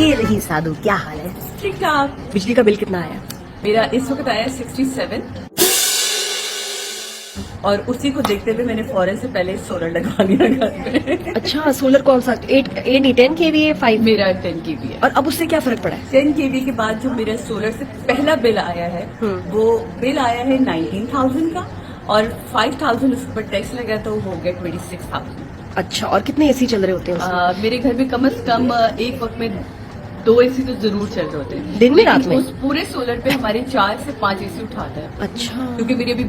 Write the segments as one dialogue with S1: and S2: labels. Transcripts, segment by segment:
S1: ये रही साधु, क्या हाल है?
S2: ठीक ठाक।
S1: बिजली का बिल कितना आया?
S2: मेरा इस वक्त आया 67 और उसी को देखते हुए मैंने फौरन से पहले सोलर लगवा लिया घर में।
S1: अच्छा, सोलर कौन सा? 10 kVA है 5?
S2: मेरा 10 kV है।
S1: और अब उससे क्या फर्क पड़ा है?
S2: 10 kV के बाद जो मेरा सोलर से पहला बिल आया है वो बिल आया है 19,000 का और 5,000 उस पर टैक्स लगा तो वो हो गया 26,000।
S1: अच्छा, और कितने एसी चल रहे होते हैं उसमें?
S2: मेरे घर में कम से कम एक वक्त में 2 एसी तो जरूर चल रहे होते हैं
S1: दिन में, रात में?
S2: उस पूरे सोलर पे हमारे 4 से 5 एसी उठाता है।
S1: अच्छा,
S2: क्योंकि मेरी अभी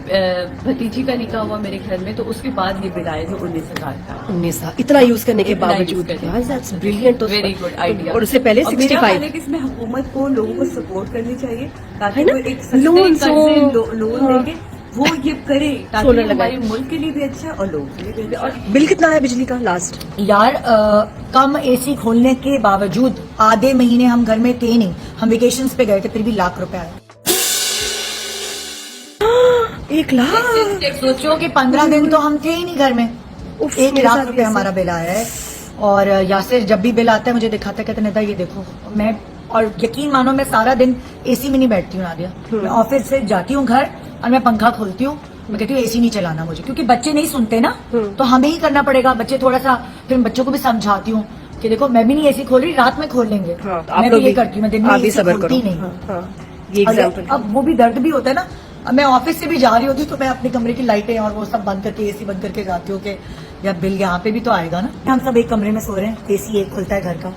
S2: भतीजी का निकाह हुआ मेरे घर में तो उसके बाद ये बिल आया जो 19,000 का।
S1: 19 इतना यूज करने के
S2: इतना
S1: बावजूद।
S2: use करने के
S1: that's brilliant.
S2: Very good idea.
S1: और उससे पहले
S2: और मेरा
S1: 65।
S2: ख्याल है कि इसमें हुकूमत को लोगों को सपोर्ट करनी चाहिए ताकि
S1: है ना?
S2: वो एक
S1: लोन
S2: लोन लेके वो ये करे ताकि
S1: सोलर
S2: हमारे
S1: लगाए।
S2: मुल्क के लिए भी अच्छा है और लोगों के लिए भी अच्छा है।
S1: बिल कितना आया बिजली का लास्ट?
S3: यार कम एसी खोलने के बावजूद आधे महीने हम घर में थे नहीं, हम वेकेशंस पे गए थे, फिर भी लाख रुपए आए।
S1: 1 लाख?
S3: सोचो कि 15 दिन तो हम थे ही नहीं घर में,
S1: उफ,
S3: 1
S1: मेरे
S3: लाख
S1: साथ
S3: रुपए
S1: भी ऐसा।
S3: हमारा बिल आया है। और यासिर जब भी बिल आता है मुझे दिखाता है, कहते निदा ये देखो। मैं और यकीन मानो मैं सारा दिन एसी में नहीं बैठती हूँ नादिया, मैं ऑफिस से जाती हूँ घर और मैं पंखा खोलती हूँ, मैं कहती हूँ एसी नहीं चलाना मुझे, क्योंकि बच्चे नहीं सुनते ना तो हमें ही करना पड़ेगा। बच्चे थोड़ा सा, फिर बच्चों को भी समझाती हूँ कि देखो मैं भी नहीं एसी खोल रही, रात में खोल लेंगे।
S1: हाँ, तो आप
S3: मैं
S1: लोग
S3: भी ये
S1: भी-
S3: करती हूँ, मैं दिन में
S1: आप भी
S3: एसी
S1: सब्र
S3: खोलती
S1: करो।
S3: नहीं।
S1: हाँ, हाँ, ये एग्जाम्पल।
S3: अब वो भी दर्द भी होता है ना। अब मैं ऑफिस से भी जा रही होती तो मैं अपने कमरे की लाइटें और वो सब बंद करके एसी बंद करके जाती हूँ कि या बिल यहाँ पे भी तो आएगा ना। हम सब एक कमरे में सो रहे हैं, एसी एक खुलता है घर का।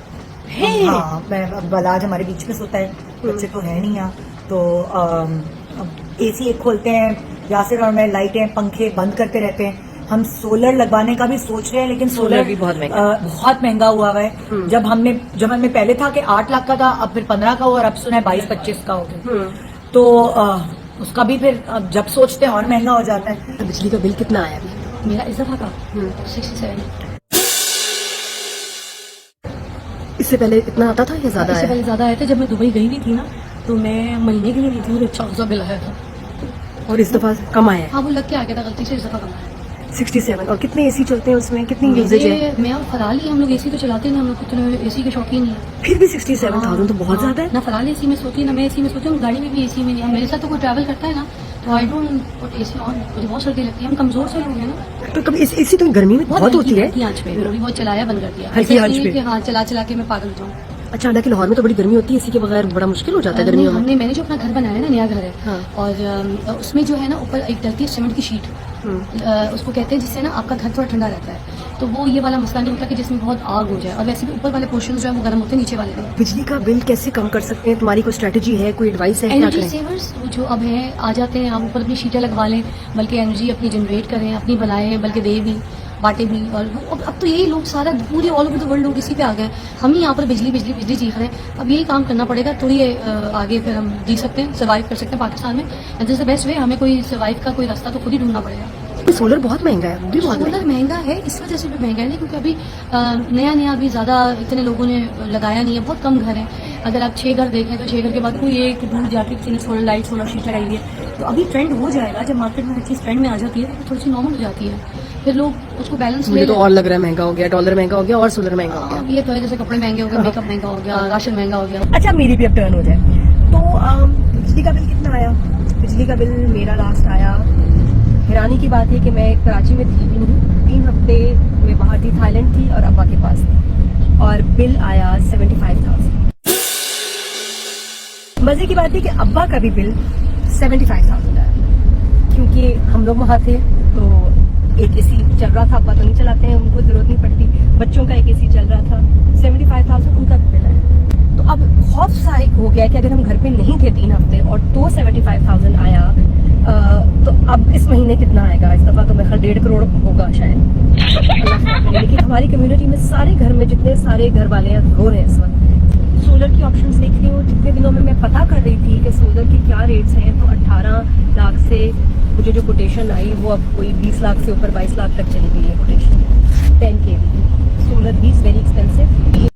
S3: हाँ, मैं अब बलाज हमारे बीच में सोता है, बच्चे तो है नहीं यहाँ, तो एसी एक खोलते हैं, यासिर और मैं लाइटें पंखे बंद करते रहते हैं। हम सोलर लगवाने का भी सोच रहे हैं, लेकिन सोलर
S1: भी बहुत
S3: महंगा हुआ है। जब हमें पहले था कि 8 लाख का था, अब फिर 15 का हुआ और अब सुना है 22-25 का हो गया। तो उसका भी फिर जब सोचते हैं और महंगा हो जाता है।
S1: बिजली का बिल कितना आया अभी?
S4: मेरा इस दफा का 67।
S1: इससे पहले इतना आता था या ज्यादा
S4: इससे
S1: आया?
S4: पहले ज्यादा आया था। जब मैं दुबई गई हुई थी ना तो मैं महीने के लिए नहीं थी, मुझे 400 बिल आया था।
S1: और इस दफा कम आया है?
S4: हाँ, वो लग के आ गया था गलती से, इस दफा कम आया।
S1: 67। और कितने एसी चलते हैं उसमें? कितनी यूजेज है?
S4: मैं और फराल ही, हम लोग एसी तो चलाते नहीं, हम लोग इतने एसी के शौकीन नहीं है।
S1: फिर भी 67,000 तो बहुत ज्यादा है।
S4: ना फराल एसी में सोती है ना मैं एसी में सोती हूँ, गाड़ी में भी एसी में नहीं। मेरे साथ तो कोई ट्रैवल करता है ना तो I don't put AC on, मुझे बहुत सर्दी लगती है। हम कमजोर से लोग हैं ना,
S1: तो कभी एसी तो गर्मी में बहुत होती है।
S4: हल्की आंच पे अभी बहुत चलाया, बंद कर दिया।
S1: हल्की
S4: ऐसा
S1: आंच
S4: नहीं है
S1: पे?
S4: कि हाँ चला चला के मैं पागल हो जाऊँ।
S1: अच्छा, हालांकि लाहौर में तो बड़ी गर्मी होती है, एसी के बगैर बड़ा मुश्किल हो जाता है गर्मियों में।
S4: मैंने जो अपना घर बनाया है ना, नया घर है,
S1: हाँ।
S4: और उसमें जो है ना ऊपर एक डलती है सीमेंट की शीट, उसको कहते हैं, जिससे ना आपका घर थोड़ा ठंडा रहता है। तो वो ये वाला मसला नहीं होता कि जिसमें बहुत आग हो जाए। और वैसे भी ऊपर वाले पोर्शन जो है वो गर्म होते हैं, नीचे वाले नहीं।
S1: बिजली का बिल कैसे कम कर सकते हैं? तुम्हारी कोई स्ट्रेटेजी है, कोई एडवाइस है? क्या
S4: एनर्जी
S1: करें?
S4: सेवर्स जो अब हैं आ जाते हैं, आप ऊपर अपनी शीटें लगवा लें, बल्कि एनर्जी अपनी जनरेट करें, अपनी बनाएं, बल्कि दे भी बांटे भी। और अब तो यही लोग सारा पूरे ऑल ओवर द वर्ल्ड लोग इसी पे आ गए। हम ही यहाँ पर बिजली बिजली बिजली चीख रहे हैं। अब यही काम करना पड़ेगा तो ही आगे फिर हम जी सकते हैं, सर्वाइव कर सकते हैं पाकिस्तान में। And this the best way. हमें कोई सर्वाइव का कोई रास्ता तो खुद ही ढूंढना पड़ेगा।
S1: सोलर बहुत महंगा है, भी बहुत
S4: सोलर महंगा है, इस वजह से भी महंगा है नहीं क्योंकि अभी नया अभी ज्यादा इतने लोगों ने लगाया नहीं है, बहुत कम घर है। अगर आप 6 घर देखें तो 6 घर के बाद कोई एक दूर जाके किसी ने सोलर लाइट सोलर शीट लगाई हुई है। तो अभी ट्रेंड हो जाएगा, जब मार्केट में हर चीज ट्रेंड में आ जाती है तो थोड़ी सी नॉर्मल हो जाती है, फिर लोग उसको बैलेंस
S1: मुझे तो और लग रहा है महंगा हो गया, डॉलर महंगा हो गया और सोलर महंगा हो गया।
S4: ये तो है, जैसे कपड़े महंगे हो गए, मेकअप महंगा हो गया, राशन महंगा हो गया।
S1: अच्छा, मेरी भी अब टर्न हो जाए तो बिजली का बिल कितना आया? बिजली का बिल मेरा लास्ट आया, हैरानी की बात है कि मैं कराची में थी भी नहीं, 3 हफ्ते में बाहर थी, थाईलैंड थी और अब्बा के पास थी, और बिल आया 75,000। मजे की बात है कि अब्बा का भी बिल 75,000 आया, क्योंकि हम लोग वहाँ थे तो एक एसी चल रहा था। अब्बा तो नहीं चलाते हैं, उनको जरूरत नहीं पड़ती, बच्चों का एक एसी चल रहा था। 75,000 उनका भी बिल आया। तो अब खौफ सा एक हो गया कि अगर हम घर पे नहीं थे 3 हफ्ते और तो 75,000 आया, तो अब इस महीने कितना आएगा? इस दफा तो मेरे ख्याल 1.5 करोड़ होगा शायद। लेकिन हमारी कम्युनिटी में सारे घर में जितने सारे घर वाले हैं रो रहे हैं इस वक्त। सोलर की ऑप्शंस देख रही हूँ। जितने दिनों में मैं पता कर रही थी कि सोलर के क्या रेट्स हैं, तो 18 लाख से मुझे जो कोटेशन आई वो अब कोई 20 लाख से ऊपर 22 लाख तक चली गई है कोटेशन। 10 kV सोलर भी इज वेरी एक्सपेंसिव।